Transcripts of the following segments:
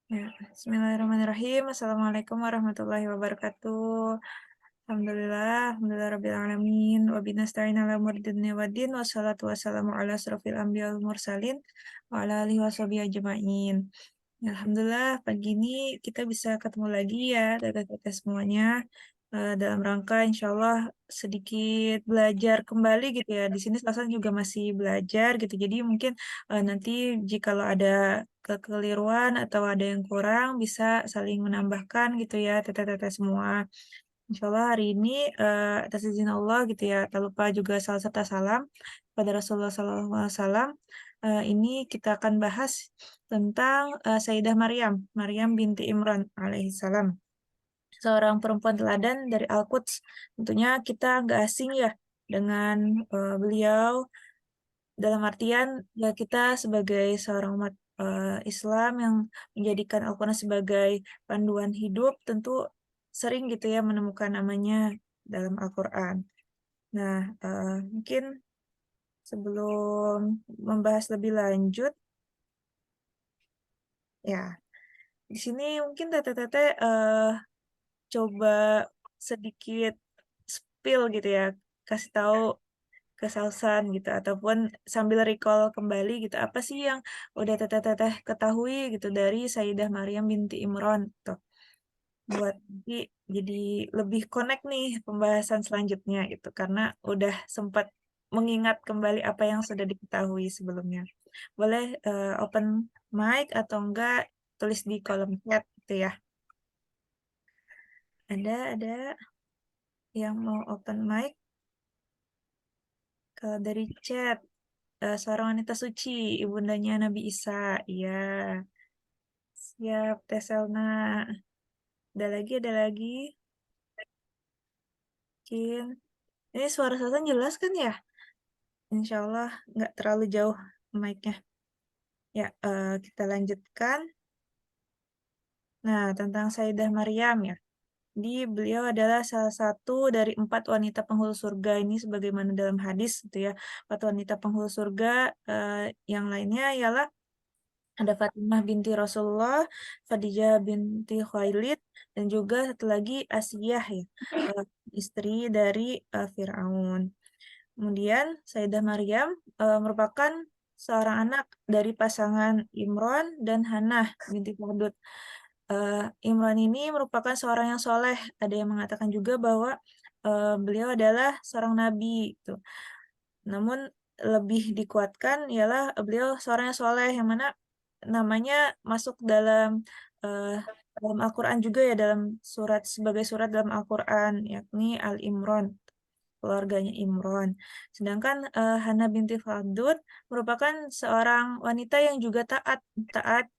Ya, bismillahirrahmanirrahim. Assalamualaikum warahmatullahi wabarakatuh. Alhamdulillah rabbil alamin. Wa binasta'in ala umuri dunya waddin. Wassalatu wassalamu ala asrofil anbiya wal mursalin wa ala alihi washabihi ajmain. Ya, alhamdulillah pagi ini kita bisa ketemu lagi ya teteh-teteh semuanya, dalam rangka insyaallah sedikit belajar kembali gitu ya. Di sini Sasan juga masih belajar gitu. Jadi mungkin, nanti jikalau ada kekeliruan atau ada yang kurang bisa saling menambahkan gitu ya teteh-teteh semua. Insyaallah hari ini, atas izin Allah gitu ya, tak lupa juga salam serta salam pada Rasulullah SAW. Ini kita akan bahas tentang Sayyidah Maryam, Maryam binti Imran alaihissalam, seorang perempuan teladan dari Al-Quds. Tentunya kita nggak asing ya dengan beliau, dalam artian ya kita sebagai seorang umat Islam yang menjadikan Al-Quran sebagai panduan hidup, tentu sering gitu ya menemukan namanya dalam Al-Quran. Nah, mungkin sebelum membahas lebih lanjut, ya di sini mungkin teteh-teteh coba sedikit spill gitu ya, kasih tahu ke Salsan gitu ataupun sambil recall kembali gitu apa sih yang udah teteh-teteh ketahui gitu dari Sayyidah Maryam binti Imran gitu buat nanti jadi lebih connect nih pembahasan selanjutnya gitu karena udah sempat mengingat kembali apa yang sudah diketahui sebelumnya. Boleh open mic atau enggak tulis di kolom chat gitu ya. Ada yang mau open mic? Kalau dari chat, seorang wanita suci, ibundanya Nabi Isa. Iya, siap, Teh Selna. Ada lagi. Mungkin. Ini suara Sultan jelas kan ya? Insya Allah nggak terlalu jauh mic-nya. Ya, kita lanjutkan. Nah, tentang Sayyidah Maryam ya. Beliau adalah salah satu dari 4 wanita penghulu surga ini sebagaimana dalam hadis gitu ya. 4 wanita penghulu surga, yang lainnya ialah ada Fatimah binti Rasulullah, Khadijah binti Khuwailid, dan juga satu lagi Asiyah ya, istri dari Fir'aun. Kemudian Sayyidah Maryam merupakan seorang anak dari pasangan Imran dan Hannah binti Wahbud. Imran ini merupakan seorang yang soleh. Ada yang mengatakan juga bahwa beliau adalah seorang nabi gitu. Namun lebih dikuatkan ialah beliau seorang yang soleh yang mana namanya masuk dalam Al-Quran juga ya, dalam surat sebagai surat dalam Al-Quran yakni Al-Imran, keluarganya Imran. Sedangkan Hana binti Khaldun merupakan seorang wanita yang juga taat,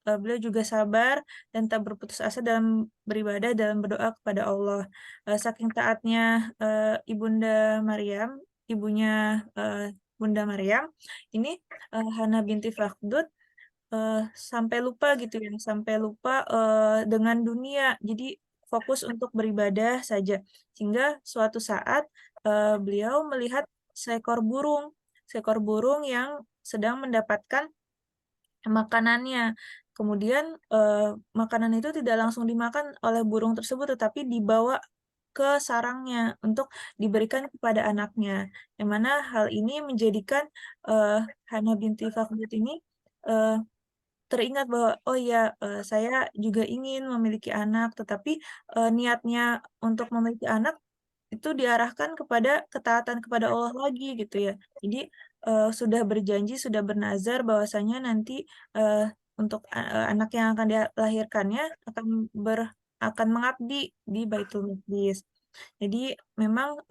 beliau juga sabar dan tak berputus asa dalam beribadah, dalam berdoa kepada Allah. Saking taatnya ibunda Maryam, ibunya Bunda Maryam, ini Hana binti Khaldun sampai lupa gitu ya, sampai lupa dengan dunia. Jadi fokus untuk beribadah saja. Sehingga suatu saat beliau melihat seekor burung, seekor burung yang sedang mendapatkan makanannya. Kemudian makanan itu tidak langsung dimakan oleh burung tersebut, tetapi dibawa ke sarangnya untuk diberikan kepada anaknya. Yang mana hal ini menjadikan eh, Hana binti Fakhdut ini eh, teringat bahwa, "Oh ya, saya juga ingin memiliki anak," tetapi, niatnya untuk memiliki anak itu diarahkan kepada ketaatan kepada Allah lagi gitu ya. Jadi, sudah berjanji, sudah bernazar bahwasanya nanti, untuk anak yang akan dilahirkannya akan mengabdi di Baitul Maqdis. Jadi memang,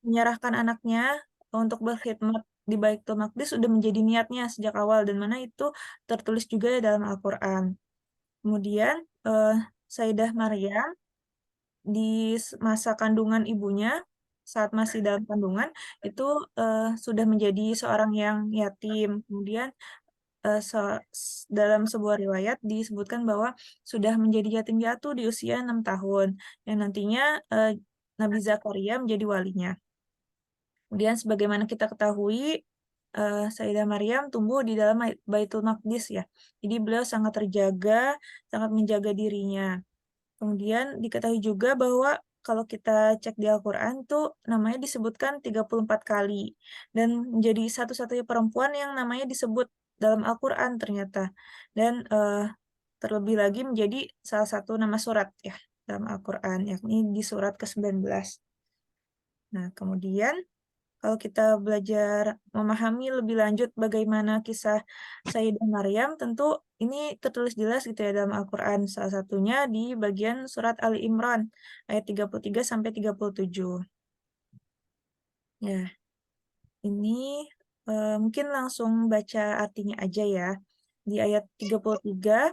menyerahkan anaknya untuk berkhidmat di Baitul Maqdis sudah menjadi niatnya sejak awal dan mana itu tertulis juga dalam Al-Qur'an. Kemudian, Sayyidah Maryam di masa kandungan ibunya, saat masih dalam kandungan, itu, sudah menjadi seorang yang yatim. Kemudian, eee, se dalam sebuah riwayat disebutkan bahwa sudah menjadi yatim piatu di usia 6 tahun, yang nantinya, Nabi Zakaria menjadi walinya. Kemudian sebagaimana kita ketahui, Sayyidah Maryam tumbuh di dalam Baitul Maqdis ya. Jadi beliau sangat terjaga, sangat menjaga dirinya. Kemudian diketahui juga bahwa kalau kita cek di Al-Quran tuh namanya disebutkan 34 kali dan menjadi satu-satunya perempuan yang namanya disebut dalam Al-Quran ternyata. Dan terlebih lagi menjadi salah satu nama surat ya dalam Al-Quran, yakni di surat ke-19. Nah, kemudian kalau kita belajar memahami lebih lanjut bagaimana kisah Sayyidah Maryam, tentu ini tertulis jelas gitu ya dalam Al-Quran. Salah satunya di bagian surat Ali Imran, ayat 33 sampai 37. Ya, ini mungkin langsung baca artinya aja ya. Di ayat 33,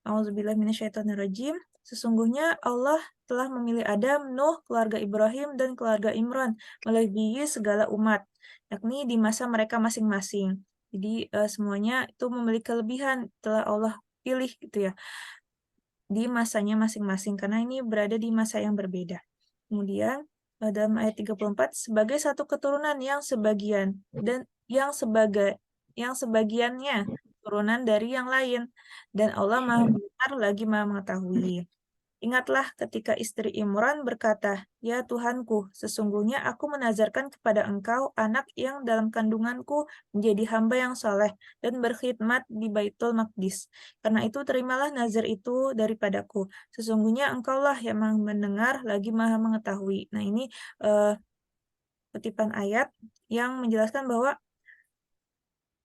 A'udzubillahiminasyaitonirrajim. Sesungguhnya Allah telah memilih Adam, Nuh, keluarga Ibrahim, dan keluarga Imran melebihi segala umat, yakni di masa mereka masing-masing. Jadi semuanya itu memiliki kelebihan telah Allah pilih gitu ya di masanya masing-masing karena ini berada di masa yang berbeda. Kemudian dalam ayat 34 sebagai satu keturunan yang sebagian dan yang sebagiannya turunan dari yang lain dan Allah Maha mendengar lagi Maha mengetahui. Ingatlah ketika istri Imran berkata, "Ya Tuhanku, sesungguhnya aku menazarkan kepada Engkau anak yang dalam kandunganku menjadi hamba yang soleh dan berkhidmat di Baitul Maqdis. Karena itu terimalah nazar itu daripadaku. Sesungguhnya Engkaulah yang Maha mendengar lagi Maha mengetahui." Nah, ini eh, kutipan ayat yang menjelaskan bahwa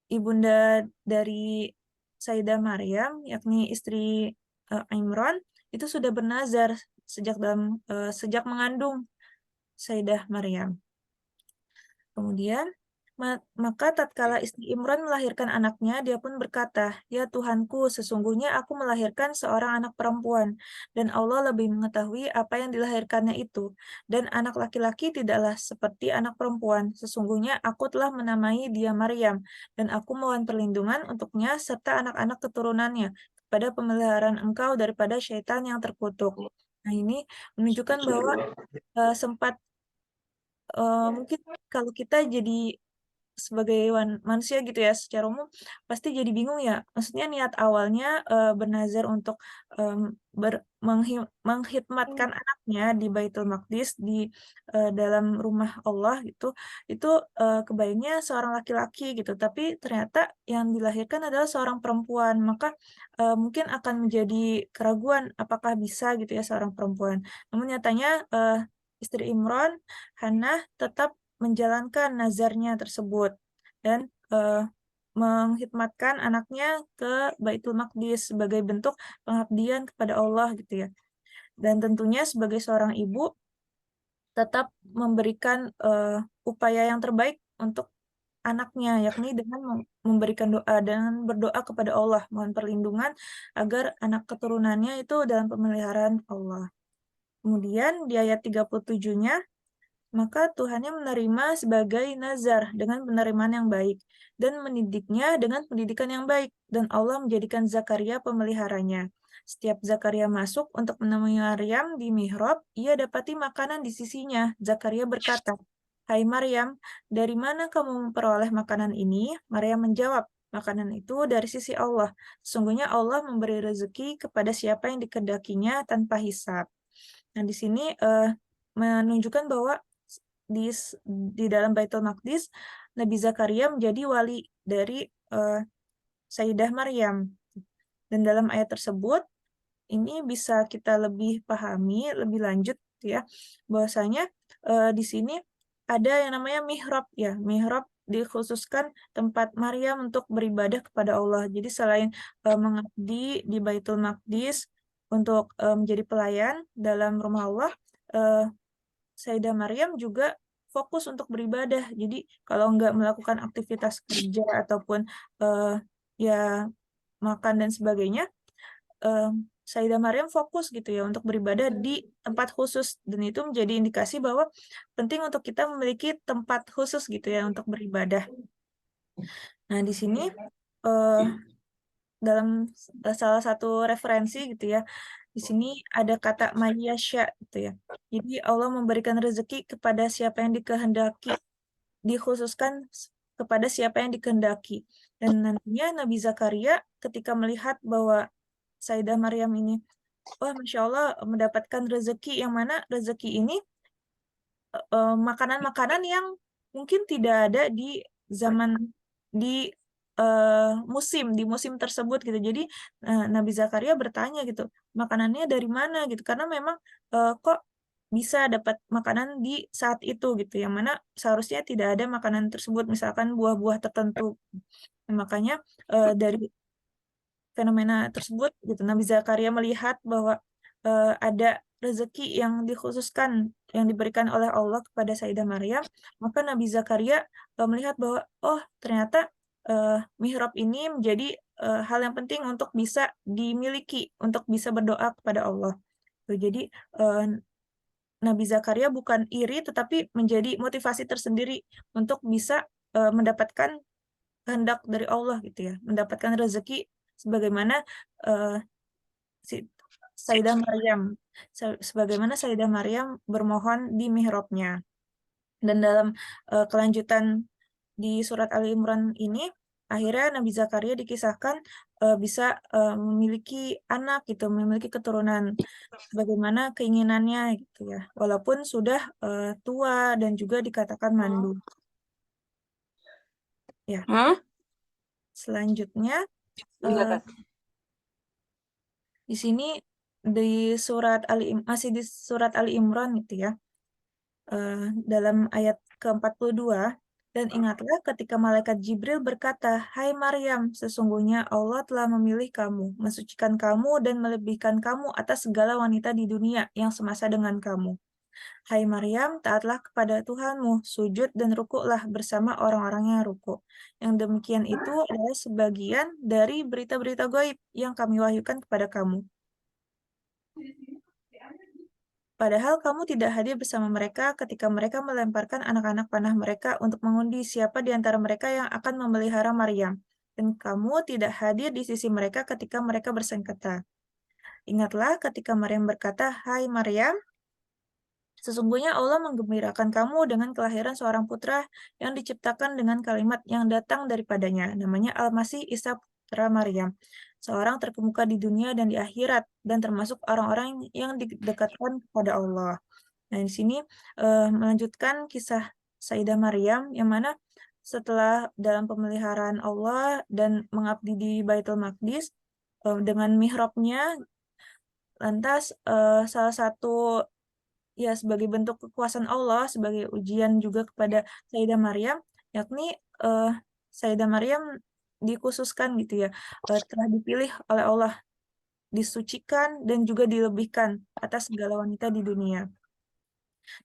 ibunda dari Sayyidah Maryam, yakni istri Imran, itu sudah bernazar sejak mengandung Sayyidah Maryam. Kemudian, maka tatkala istri Imran melahirkan anaknya, dia pun berkata, "Ya Tuhanku, sesungguhnya aku melahirkan seorang anak perempuan, dan Allah lebih mengetahui apa yang dilahirkannya itu. Dan anak laki-laki tidaklah seperti anak perempuan. Sesungguhnya aku telah menamai dia Maryam, dan aku mohon perlindungan untuknya serta anak-anak keturunannya kepada pemeliharaan engkau daripada syaitan yang terkutuk." Nah, ini menunjukkan bahwa sempat mungkin kalau kita jadi sebagai manusia gitu ya, secara umum pasti jadi bingung ya. Maksudnya niat awalnya bernazar untuk menghikmatkan anaknya di Baitul Maqdis dalam rumah Allah gitu, itu kebayangnya seorang laki-laki gitu, tapi ternyata yang dilahirkan adalah seorang perempuan. Maka mungkin akan menjadi keraguan apakah bisa gitu ya seorang perempuan. Namun nyatanya istri Imran, Hannah tetap menjalankan nazarnya tersebut dan menghikmatkan anaknya ke Baitul Maqdis sebagai bentuk pengabdian kepada Allah gitu ya. Dan tentunya sebagai seorang ibu tetap memberikan upaya yang terbaik untuk anaknya, yakni dengan memberikan doa dan berdoa kepada Allah, mohon perlindungan agar anak keturunannya itu dalam pemeliharaan Allah. Kemudian di ayat 37-nya, maka Tuhannya menerima sebagai nazar dengan penerimaan yang baik dan mendidiknya dengan pendidikan yang baik dan Allah menjadikan Zakaria pemeliharanya. Setiap Zakaria masuk untuk menemui Maryam di mihrab, ia dapati makanan di sisinya. Zakaria berkata, "Hai Maryam, dari mana kamu memperoleh makanan ini?" Maryam menjawab, "Makanan itu dari sisi Allah. Sesungguhnya Allah memberi rezeki kepada siapa yang dikehendakinya tanpa hisab." Nah, di sini menunjukkan bahwa di dalam Baitul Maqdis, Nabi Zakaria menjadi wali dari Sayyidah Maryam. Dan dalam ayat tersebut, ini bisa kita lebih pahami, lebih lanjut gitu ya, bahwasanya di sini ada yang namanya mihrab ya. Mihrab dikhususkan tempat Maryam untuk beribadah kepada Allah. Jadi selain mengabdi di Baitul Maqdis untuk menjadi pelayan dalam rumah Allah, eh, Sayyidah Maryam juga fokus untuk beribadah. Jadi kalau nggak melakukan aktivitas kerja ataupun ya makan dan sebagainya, Sayyidah Maryam fokus gitu ya untuk beribadah di tempat khusus dan itu menjadi indikasi bahwa penting untuk kita memiliki tempat khusus gitu ya untuk beribadah. Nah, di sini eh, dalam salah satu referensi gitu ya, di sini ada kata mayyasya gitu ya. Jadi Allah memberikan rezeki kepada siapa yang dikehendaki, dikhususkan kepada siapa yang dikehendaki. Dan nantinya Nabi Zakaria ketika melihat bahwa Sayyidah Maryam ini, wah Masya Allah mendapatkan rezeki yang mana rezeki ini makanan-makanan yang mungkin tidak ada di zaman di di musim tersebut gitu. Jadi Nabi Zakaria bertanya gitu, makanannya dari mana gitu? Karena memang kok bisa dapat makanan di saat itu gitu, yang mana seharusnya tidak ada makanan tersebut, misalkan buah-buah tertentu. Makanya dari fenomena tersebut gitu Nabi Zakaria melihat bahwa ada rezeki yang dikhususkan yang diberikan oleh Allah kepada Sayyidah Maryam, maka Nabi Zakaria melihat bahwa oh ternyata mihrab ini menjadi hal yang penting untuk bisa dimiliki, untuk bisa berdoa kepada Allah. Tuh, jadi eh, Nabi Zakaria bukan iri tetapi menjadi motivasi tersendiri untuk bisa mendapatkan kehendak dari Allah gitu ya, mendapatkan rezeki sebagaimana eh, si Sayyidah Maryam, sebagaimana Sayyidah Maryam bermohon di mihrabnya. Dan dalam kelanjutan di surat Ali Imran ini, akhirnya Nabi Zakaria dikisahkan bisa memiliki anak gitu, memiliki keturunan bagaimana keinginannya gitu ya, walaupun sudah tua dan juga dikatakan mandu. Ya, Hah? selanjutnya Iya, eh, Kak. di sini masih di surat Ali Imran gitu ya. Dalam ayat ke-42, dan ingatlah ketika malaikat Jibril berkata, "Hai Maryam, sesungguhnya Allah telah memilih kamu, mensucikan kamu dan melebihkan kamu atas segala wanita di dunia yang semasa dengan kamu. Hai Maryam, taatlah kepada Tuhanmu, sujud dan rukuklah bersama orang-orang yang rukuk." Yang demikian itu adalah sebagian dari berita-berita gaib yang kami wahyukan kepada kamu. Padahal kamu tidak hadir bersama mereka ketika mereka melemparkan anak-anak panah mereka untuk mengundi siapa di antara mereka yang akan memelihara Maryam. Dan kamu tidak hadir di sisi mereka ketika mereka bersengketa. Ingatlah ketika Maryam berkata, "Hai Maryam, sesungguhnya Allah menggembirakan kamu dengan kelahiran seorang putra yang diciptakan dengan kalimat yang datang daripadanya. Namanya Al-Masih Isa putra Maryam. Seorang terkemuka di dunia dan di akhirat, dan termasuk orang-orang yang didekatkan kepada Allah." Nah, di sini melanjutkan kisah Sayyidah Maryam yang mana setelah dalam pemeliharaan Allah dan mengabdi di Baitul Maqdis dengan mihrabnya, lantas salah satu ya sebagai bentuk kekuasaan Allah, sebagai ujian juga kepada Sayyidah Maryam, yakni eh, Sayyidah Maryam dikhususkan gitu ya, telah dipilih oleh Allah, disucikan dan juga dilebihkan atas segala wanita di dunia.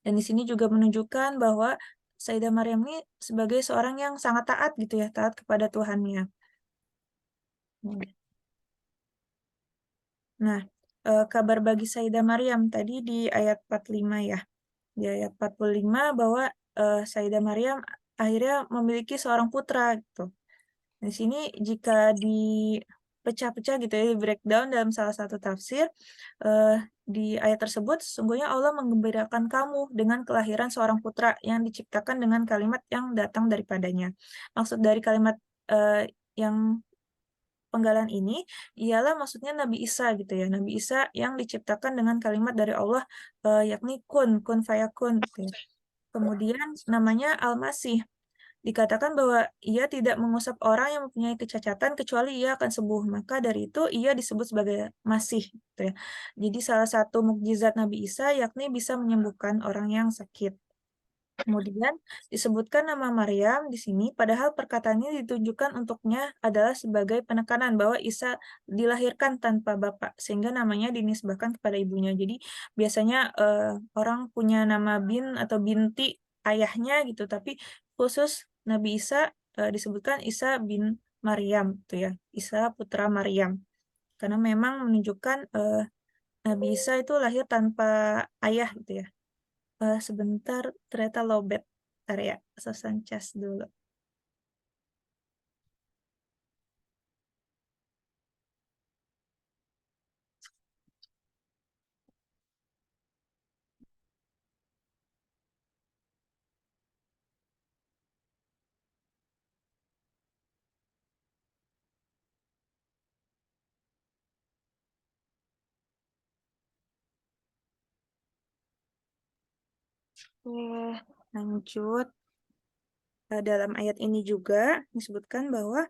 Dan di sini juga menunjukkan bahwa Sayyidah Maryam ini sebagai seorang yang sangat taat gitu ya, taat kepada Tuhannya. Nah, kabar bagi Sayyidah Maryam tadi di ayat 45 ya. Di ayat 45 bahwa Sayyidah Maryam akhirnya memiliki seorang putra gitu. Di sini jika dipecah-pecah gitu ya, di breakdown dalam salah satu tafsir, eh, di ayat tersebut, sesungguhnya Allah menggembirakan kamu dengan kelahiran seorang putra yang diciptakan dengan kalimat yang datang daripadanya. Maksud dari kalimat yang penggalan ini ialah maksudnya Nabi Isa gitu ya. Nabi Isa yang diciptakan dengan kalimat dari Allah, yakni kun fayakun gitu ya. Kemudian namanya Al-Masih. Dikatakan bahwa ia tidak mengusap orang yang mempunyai kecacatan kecuali ia akan sembuh. Maka dari itu ia disebut sebagai Masih gitu ya. Jadi salah satu mukjizat Nabi Isa yakni bisa menyembuhkan orang yang sakit. Kemudian disebutkan nama Maryam di sini, padahal perkataannya ditujukan untuknya adalah sebagai penekanan bahwa Isa dilahirkan tanpa bapak, sehingga namanya dinisbahkan kepada ibunya. Jadi biasanya orang punya nama bin atau binti ayahnya gitu, tapi khusus Nabi Isa disebutkan Isa bin Maryam, gitu ya, Isa putra Maryam, karena memang menunjukkan Nabi Isa itu lahir tanpa ayah, gitu ya. Sebentar, ternyata lowbat. Bentar ya, sesan cas dulu. Oke, lanjut. Dalam ayat ini juga disebutkan bahwa,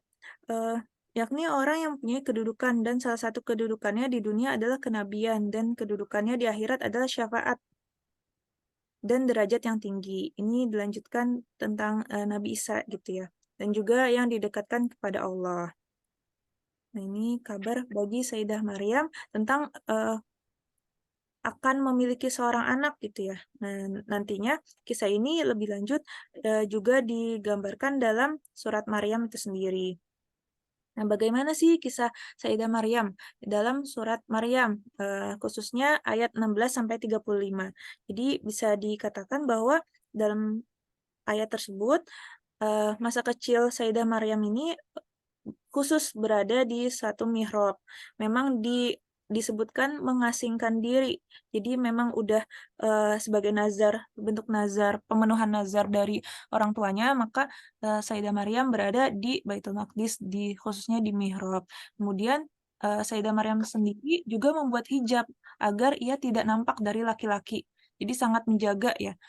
eee, yakni orang yang mempunyai kedudukan dan salah satu kedudukannya di dunia adalah kenabian dan kedudukannya di akhirat adalah syafaat dan derajat yang tinggi. Ini dilanjutkan tentang, Nabi Isa gitu ya, dan juga yang didekatkan kepada Allah. Nah ini kabar bagi Sayyidah Maryam tentang, akan memiliki seorang anak gitu ya. Nah nantinya kisah ini lebih lanjut, juga digambarkan dalam surat Maryam itu sendiri. Nah, bagaimana sih kisah Sayyidah Maryam dalam surat Maryam, khususnya ayat 16 sampai 35. Jadi bisa dikatakan bahwa dalam ayat tersebut, masa kecil Sayyidah Maryam ini khusus berada di satu mihrab. Memang disebutkan mengasingkan diri. Jadi memang udah, sebagai nazar, bentuk nazar, pemenuhan nazar dari orang tuanya, maka, Sayyidah Maryam berada di Baitul Maqdis, khususnya di mihrab. Kemudian, Sayyidah Maryam sendiri juga membuat hijab agar ia tidak nampak dari laki-laki. Jadi sangat menjaga ya,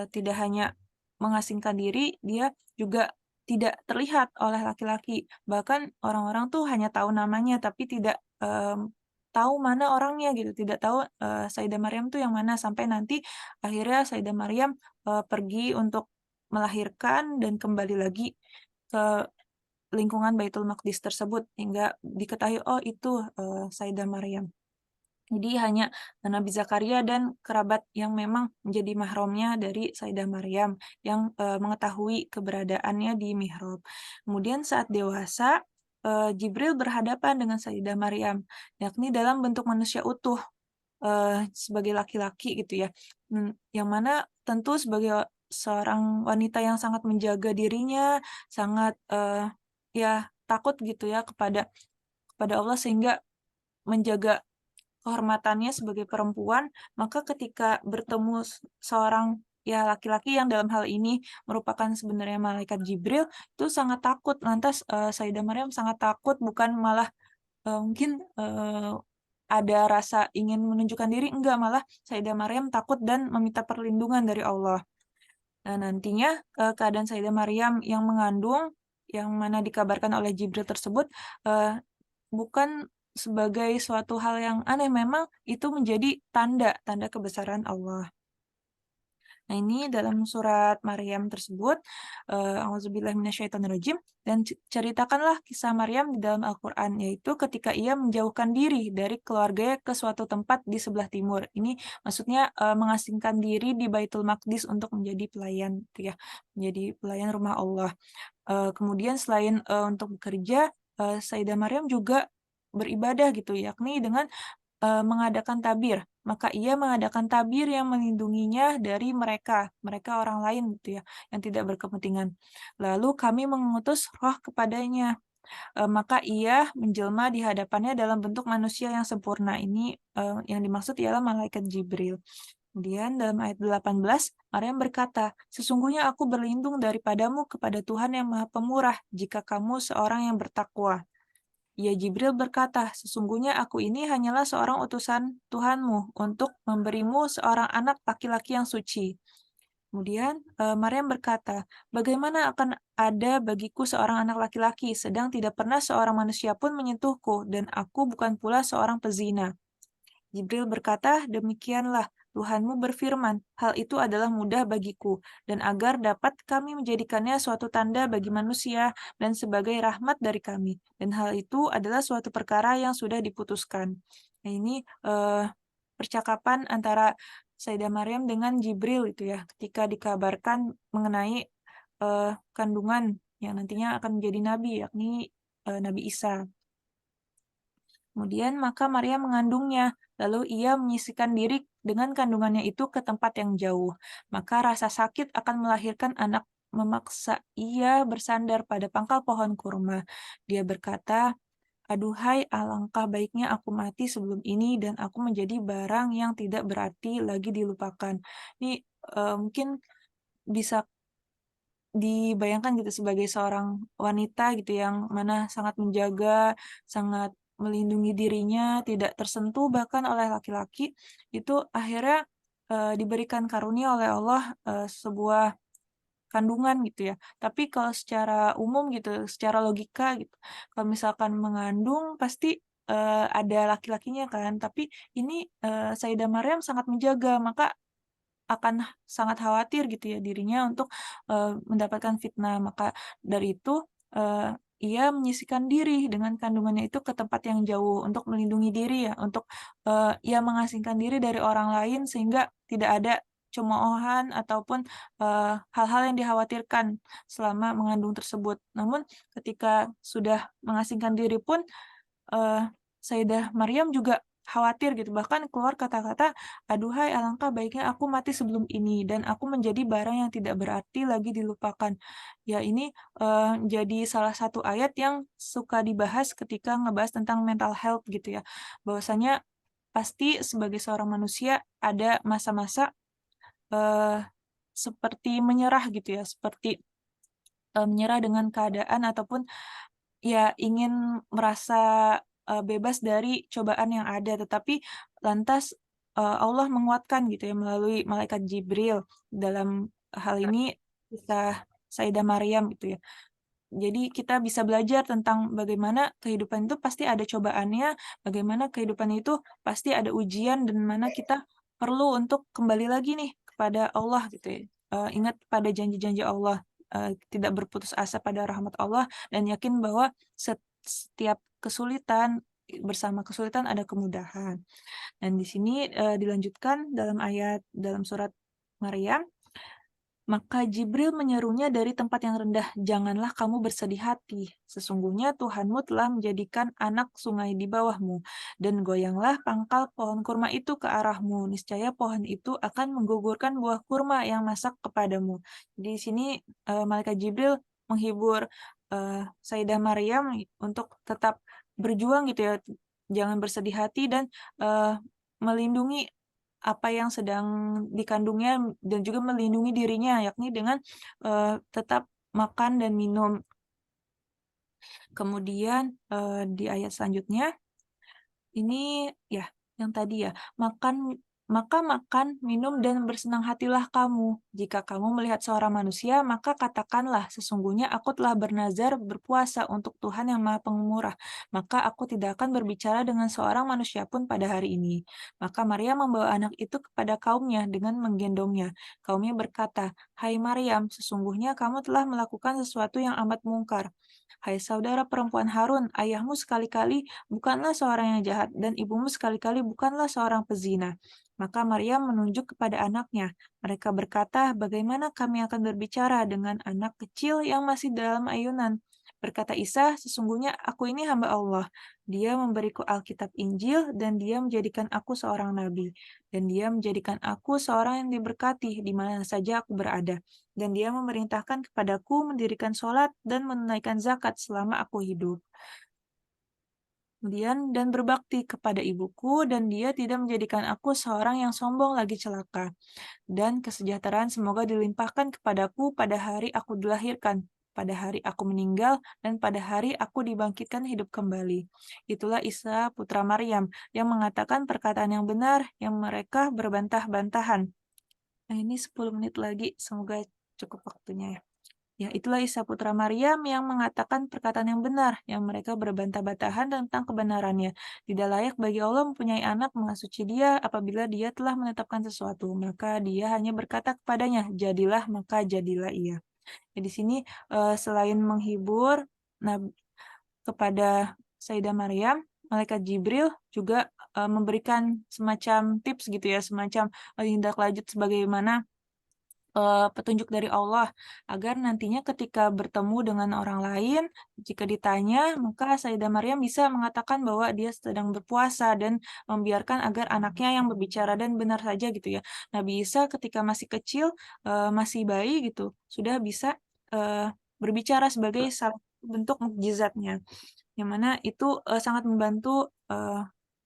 tidak hanya mengasingkan diri, dia juga tidak terlihat oleh laki-laki. Bahkan orang-orang tuh hanya tahu namanya, tapi tidak, tahu mana orangnya gitu, tidak tahu, Sayyidah Maryam tuh yang mana, sampai nanti akhirnya Sayyidah Maryam, pergi untuk melahirkan dan kembali lagi ke lingkungan Baitul Maqdis tersebut, hingga diketahui, oh itu, Sayyidah Maryam. Jadi hanya Nabi Zakaria dan kerabat yang memang menjadi mahramnya dari Sayyidah Maryam yang, mengetahui keberadaannya di mihrab. Kemudian saat dewasa, Jibril berhadapan dengan Sayyidah Maryam, yakni dalam bentuk manusia utuh, sebagai laki-laki gitu ya. Yang mana tentu sebagai seorang wanita yang sangat menjaga dirinya, sangat, ya takut gitu ya kepada Allah, sehingga menjaga kehormatannya sebagai perempuan, maka ketika bertemu seorang, ya laki-laki yang dalam hal ini merupakan sebenarnya malaikat Jibril, itu sangat takut. Lantas, Sayyidah Maryam sangat takut, bukan malah, mungkin, ada rasa ingin menunjukkan diri, enggak, malah Sayyidah Maryam takut dan meminta perlindungan dari Allah. Nah, nantinya, keadaan Sayyidah Maryam yang mengandung, yang mana dikabarkan oleh Jibril tersebut, eee bukan sebagai suatu hal yang aneh, memang itu menjadi tanda, tanda kebesaran Allah. Nah, ini dalam surat Maryam tersebut, a'udzubillahi minasyaitonirrajim, dan ceritakanlah kisah Maryam di dalam Al-Qur'an, yaitu ketika ia menjauhkan diri dari keluarganya ke suatu tempat di sebelah timur. Ini maksudnya, mengasingkan diri di Baitul Maqdis untuk menjadi pelayan gitu ya, menjadi pelayan rumah Allah. Kemudian selain, untuk bekerja, Sayyidah Maryam juga beribadah gitu, yakni dengan, mengadakan tabir. Maka ia mengadakan tabir yang melindunginya dari mereka, mereka orang lain gitu ya, yang tidak berkepentingan. Lalu kami mengutus roh kepadanya, maka ia menjelma di hadapannya dalam bentuk manusia yang sempurna. Ini, yang dimaksud ialah malaikat Jibril. Kemudian dalam ayat 18, Maryam berkata, "Sesungguhnya aku berlindung daripadamu kepada Tuhan yang Maha Pemurah, jika kamu seorang yang bertakwa." Ya Jibril berkata, "Sesungguhnya aku ini hanyalah seorang utusan Tuhanmu untuk memberimu seorang anak laki-laki yang suci." Kemudian, Maryam berkata, "Bagaimana akan ada bagiku seorang anak laki-laki, sedang tidak pernah seorang manusia pun menyentuhku, dan aku bukan pula seorang pezina." Jibril berkata, "Demikianlah Tuhanmu berfirman, hal itu adalah mudah bagiku, dan agar dapat kami menjadikannya suatu tanda bagi manusia dan sebagai rahmat dari kami. Dan hal itu adalah suatu perkara yang sudah diputuskan." Nah, ini percakapan antara Sayyidah Maryam dengan Jibril itu ya, ketika dikabarkan mengenai kandungan yang nantinya akan menjadi nabi, yakni Nabi Isa. Kemudian maka Maria mengandungnya, lalu ia menyisikan diri dengan kandungannya itu ke tempat yang jauh. Maka rasa sakit akan melahirkan anak memaksa ia bersandar pada pangkal pohon kurma. Dia berkata, "Aduhai, alangkah baiknya aku mati sebelum ini dan aku menjadi barang yang tidak berarti lagi dilupakan." Ini mungkin bisa dibayangkan gitu sebagai seorang wanita gitu yang mana sangat menjaga, sangat melindungi dirinya, tidak tersentuh bahkan oleh laki-laki, itu akhirnya, diberikan karunia oleh Allah, sebuah kandungan gitu ya. Tapi kalau secara umum gitu, secara logika gitu, kalau misalkan mengandung pasti, ada laki-lakinya kan, tapi ini, Sayyidah Maryam sangat menjaga, maka akan sangat khawatir gitu ya dirinya untuk, mendapatkan fitnah. Maka dari itu, ia menyisihkan diri dengan kandungannya itu ke tempat yang jauh untuk melindungi diri ya, untuk, ia mengasingkan diri dari orang lain sehingga tidak ada cemoohan ataupun, hal-hal yang dikhawatirkan selama mengandung tersebut. Namun ketika sudah mengasingkan diri pun, Eee, Sayyidah Maryam juga khawatir gitu, bahkan keluar kata-kata, "Aduhai alangkah baiknya aku mati sebelum ini, dan aku menjadi barang yang tidak berarti lagi dilupakan." Ya ini, jadi salah satu ayat yang suka dibahas ketika ngebahas tentang mental health gitu ya. Bahwasanya pasti sebagai seorang manusia ada masa-masa, eee, seperti menyerah gitu ya, seperti, menyerah dengan keadaan ataupun ya, ingin merasa, bebas dari cobaan yang ada, tetapi lantas, Allah menguatkan gitu ya melalui malaikat Jibril, dalam hal ini kisah Sayyidah Maryam gitu ya. Jadi kita bisa belajar tentang bagaimana kehidupan itu pasti ada cobaannya, bagaimana kehidupan itu pasti ada ujian dan mana kita perlu untuk kembali lagi nih kepada Allah gitu ya. Ingat pada janji-janji Allah, tidak berputus asa pada rahmat Allah dan yakin bahwa setiap kesulitan, bersama kesulitan ada kemudahan. Dan di sini, dilanjutkan dalam surat Maryam, maka Jibril menyerunya dari tempat yang rendah, "Janganlah kamu bersedih hati. Sesungguhnya Tuhanmu telah menjadikan anak sungai di bawahmu, dan goyanglah pangkal pohon kurma itu ke arahmu. Niscaya pohon itu akan menggugurkan buah kurma yang masak kepadamu." Di sini, malaikat Jibril menghibur, Sayyidah Maryam untuk tetap berjuang gitu ya, jangan bersedih hati dan, melindungi apa yang sedang dikandungnya dan juga melindungi dirinya, yakni dengan, tetap makan dan minum. Kemudian, di ayat selanjutnya ini ya, yang tadi ya, maka makan, minum, dan bersenang hatilah kamu. Jika kamu melihat seorang manusia, maka katakanlah, sesungguhnya aku telah bernazar berpuasa untuk Tuhan yang Maha Pemurah, maka aku tidak akan berbicara dengan seorang manusia pun pada hari ini. Maka Maria membawa anak itu kepada kaumnya dengan menggendongnya. Kaumnya berkata, "Hai Maryam, sesungguhnya kamu telah melakukan sesuatu yang amat mungkar. Hai saudara perempuan Harun, ayahmu sekali-kali bukanlah seorang yang jahat, dan ibumu sekali-kali bukanlah seorang pezina." Maka Maryam menunjuk kepada anaknya. Mereka berkata, "Bagaimana kami akan berbicara dengan anak kecil yang masih dalam ayunan?" Berkata Isa, "Sesungguhnya aku ini hamba Allah. Dia memberiku Alkitab Injil, dan dia menjadikan aku seorang nabi. Dan dia menjadikan aku seorang yang diberkati di mana saja aku berada. Dan dia memerintahkan kepadaku mendirikan sholat dan menunaikan zakat selama aku hidup. Kemudian, dan berbakti kepada ibuku, dan dia tidak menjadikan aku seorang yang sombong lagi celaka. Dan kesejahteraan semoga dilimpahkan kepadaku pada hari aku dilahirkan, pada hari aku meninggal, dan pada hari aku dibangkitkan hidup kembali." Itulah Isa putra Maryam yang mengatakan perkataan yang benar yang mereka berbantah-bantahan. Nah, ini 10 menit lagi, semoga cukup waktunya ya. Ya, itulah Isa putra Maryam yang mengatakan perkataan yang benar, yang mereka berbantah-bantahan tentang kebenarannya. Tidak layak bagi Allah mempunyai anak, Maha Suci Dia apabila Dia telah menetapkan sesuatu. Maka Dia hanya berkata kepadanya, "Jadilah," maka jadilah ia. Ya, di sini, selain menghibur nah, kepada Sayyidah Maryam, malaikat Jibril juga, memberikan semacam tips gitu ya, semacam, tindak lanjut sebagaimana petunjuk dari Allah, agar nantinya ketika bertemu dengan orang lain, jika ditanya, maka Sayyidah Maryam bisa mengatakan bahwa dia sedang berpuasa dan membiarkan agar anaknya yang berbicara dan benar saja gitu ya. Nabi Isa ketika masih kecil, masih bayi gitu, sudah bisa, berbicara sebagai salah satu bentuk mukjizatnya. Yang mana itu, sangat membantu,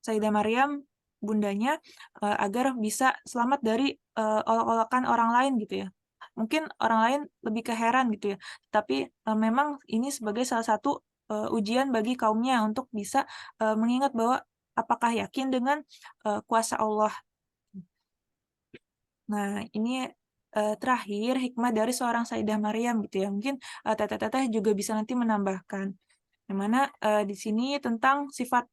Sayyidah Maryam, bundanya, agar bisa selamat dari, olok-olokan orang lain gitu ya. Mungkin orang lain lebih ke heran gitu ya, tapi, memang ini sebagai salah satu, ujian bagi kaumnya untuk bisa, mengingat bahwa apakah yakin dengan, kuasa Allah. Nah, ini, terakhir hikmah dari seorang Sayyidah Maryam gitu ya, mungkin, Teteh-teteh juga bisa nanti menambahkan. Yang mana, di sini tentang sifat,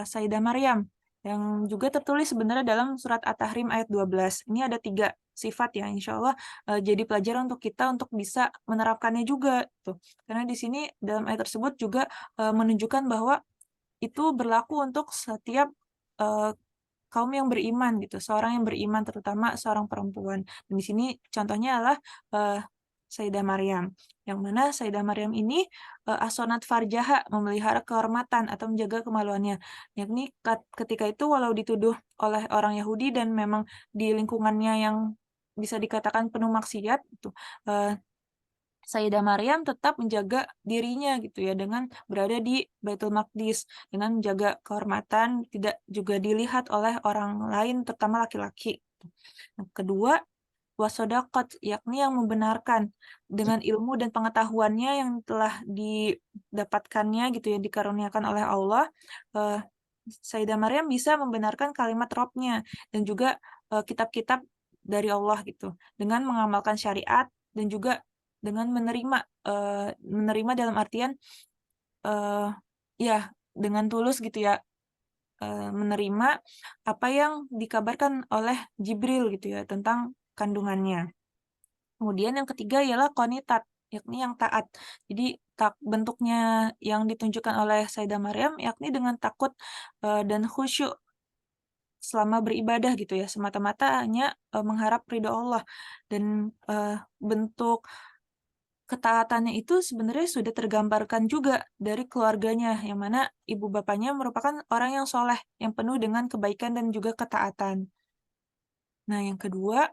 Sayyidah Maryam, yang juga tertulis sebenarnya dalam surat At-Tahrim ayat 12. Ini ada 3 sifat ya, insya Allah jadi pelajaran untuk kita untuk bisa menerapkannya juga, tuh. Karena di sini dalam ayat tersebut juga, menunjukkan bahwa itu berlaku untuk setiap, eee, kaum yang beriman gitu, seorang yang beriman terutama seorang perempuan. Dan di sini contohnya adalah, eee, Sayyidah Maryam, yang mana Sayyidah Maryam ini, ahsanat farjaha, memelihara kehormatan atau menjaga kemaluannya. Yakni ketika itu walau dituduh oleh orang Yahudi dan memang di lingkungannya yang bisa dikatakan penuh maksiat gitu, eee Sayyidah Maryam tetap menjaga dirinya gitu ya, dengan berada di Baitul Maqdis, dengan menjaga kehormatan, tidak juga dilihat oleh orang lain, terutama laki-laki. Yang kedua, wasodaqat, yakni yang membenarkan dengan ilmu dan pengetahuannya yang telah didapatkannya gitu ya, dikaruniakan oleh Allah, eee, Sayyidah Maryam bisa membenarkan kalimat Rabb-nya dan juga, kitab-kitab dari Allah gitu, dengan mengamalkan syariat dan juga dengan menerima dalam artian, eee, ya dengan tulus gitu ya, menerima apa yang dikabarkan oleh Jibril gitu ya, tentang kandungannya. Kemudian yang ketiga ialah qonitat, yakni yang taat. Jadi bentuknya yang ditunjukkan oleh Sayyidah Maryam yakni dengan takut, dan khusyuk selama beribadah gitu ya, semata-mata hanya, mengharap ridho Allah. Dan, bentuk ketaatannya itu sebenarnya sudah tergambarkan juga dari keluarganya, yang mana ibu bapaknya merupakan orang yang soleh, yang penuh dengan kebaikan dan juga ketaatan. Nah, yang kedua,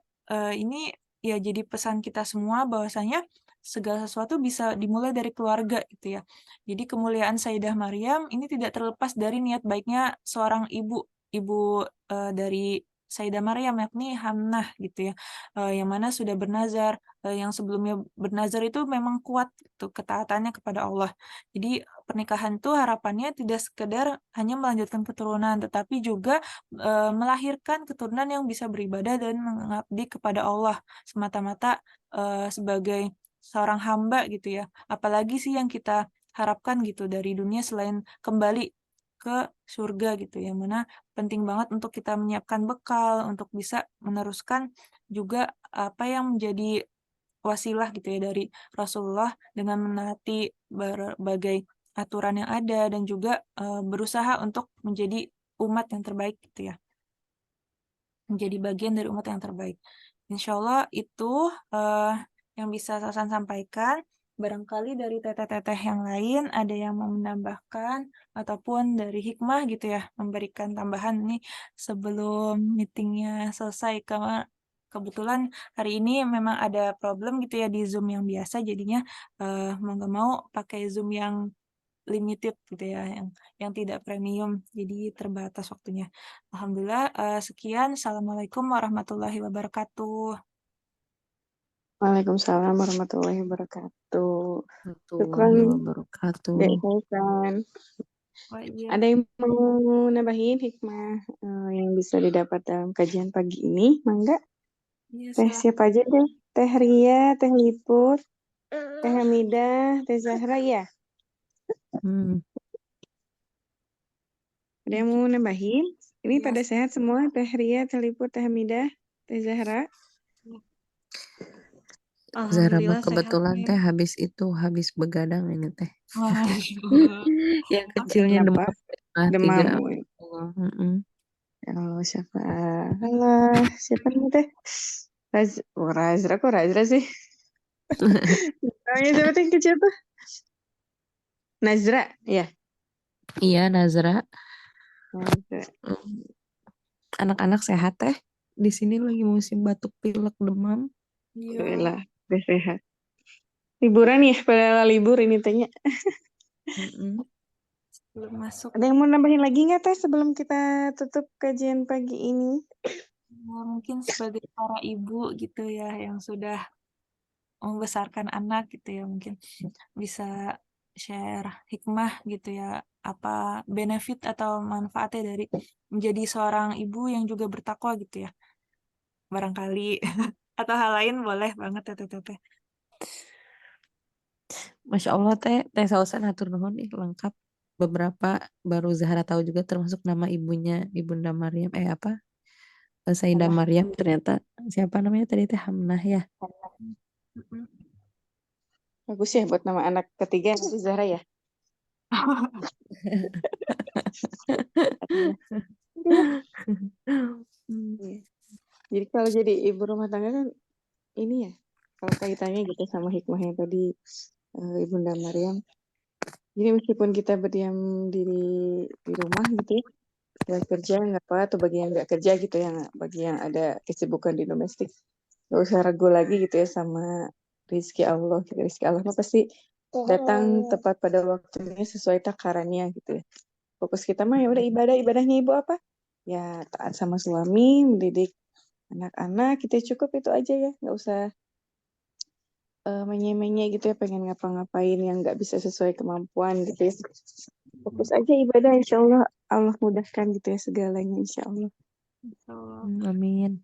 ini ya jadi pesan kita semua bahwasanya segala sesuatu bisa dimulai dari keluarga gitu ya. Jadi kemuliaan Sayyidah Maryam ini tidak terlepas dari niat baiknya seorang ibu, dari Sayyidah Maryam yakni Hamnah gitu ya, yang mana sudah bernazar, yang sebelumnya bernazar itu memang kuat gitu ketaatannya kepada Allah. Jadi pernikahan itu harapannya tidak sekedar hanya melanjutkan keturunan, tetapi juga melahirkan keturunan yang bisa beribadah dan mengabdi kepada Allah semata-mata, sebagai seorang hamba gitu ya. Apalagi sih yang kita harapkan gitu dari dunia selain kembali ke surga gitu ya, mana penting banget untuk kita menyiapkan bekal untuk bisa meneruskan juga apa yang menjadi wasilah gitu ya dari Rasulullah dengan menaati berbagai aturan yang ada dan juga, berusaha untuk menjadi umat yang terbaik gitu ya. Menjadi bagian dari umat yang terbaik. Insya Allah itu, yang bisa Sasan sampaikan. Barangkali dari teteh-teteh yang lain ada yang mau menambahkan ataupun dari hikmah gitu ya, memberikan tambahan nih sebelum meetingnya selesai. Karena kebetulan hari ini memang ada problem gitu ya di Zoom yang biasa, jadinya, mau nggak mau pakai Zoom yang limited gitu ya, yang tidak premium, jadi terbatas waktunya. Alhamdulillah, sekian. Assalamualaikum warahmatullahi wabarakatuh. Waalaikumsalam warahmatullahi wabarakatuh. Syukran, Warahmatullahi wabarakatuh. Dek Fauzan. Oh iya, Ada yang mau nambahin hikmah yang bisa didapat dalam kajian pagi ini? Mangga, iya Teh siapa aja deh? Teh Ria, Teh Liput, Teh Hamidah, Teh Zahra ya? Hmm. Ada yang mau nambahin? Ini Iya, pada sehat semua? Teh Ria, Teh Liput, Teh Hamidah, Teh Zahra? Zara mah alhamdulillah sehat kebetulan nih. teh habis begadang ini teh. Waduh, Yang kecilnya Kenapa? demam setengah Demam. tiga. Woy. Oh, mm-mm. Oh, siapa? Alah, siapa nih teh? Razra kok Razra sih? Namanya siapa tuh yang kecil tuh? Nazra, ya. Iya Nazra. Nazra. Mm. Anak-anak sehat teh. Di sini lagi musim batuk pilek demam. iya, Alhamdulillah, udah sehat. Liburan ya, pada libur ini tanya. Mm-mm. belum masuk. Ada yang mau nambahin lagi nggak teh sebelum kita tutup kajian pagi ini? Mungkin sebagai para ibu gitu ya, yang sudah membesarkan anak gitu ya, mungkin bisa share hikmah gitu ya, apa benefit atau manfaatnya dari menjadi seorang ibu yang juga bertakwa gitu ya. barangkali. Atau hal lain boleh banget Teteh. Masya Allah teh Sausan hatur nuhun nih lengkap. Beberapa baru Zahra tahu juga termasuk nama ibunya Ibunda Maryam apa Sayyidah Hamnah. Maryam ternyata siapa namanya tadi teh Hamnah ya. Mm-mm. Bagus ya buat nama anak ketiga nanti Zahra ya. Hamnah. Iya. Jadi kalau jadi ibu rumah tangga kan ini ya, kalau kaitannya gitu sama hikmahnya tadi Ibunda Maryam. Jadi meskipun kita berdiam diri di rumah gitu ya, nggak kerja nggak apa, atau bagi yang nggak kerja gitu ya, bagi yang ada kesibukan di domestik, nggak usah ragu lagi gitu ya sama rizki Allah. Gitu. Rizki Allah mah pasti datang tepat pada waktunya sesuai takarannya gitu ya. Fokus kita mah ya udah ibadahnya ibu apa? Ya taat sama suami, mendidik anak-anak, kita cukup itu aja ya, nggak usah menye-menye gitu ya, pengen ngapa-ngapain yang nggak bisa sesuai kemampuan gitu ya. Fokus aja ibadah, insya Allah Allah mudahkan gitu ya segalanya, insya Allah. Betul. Amin.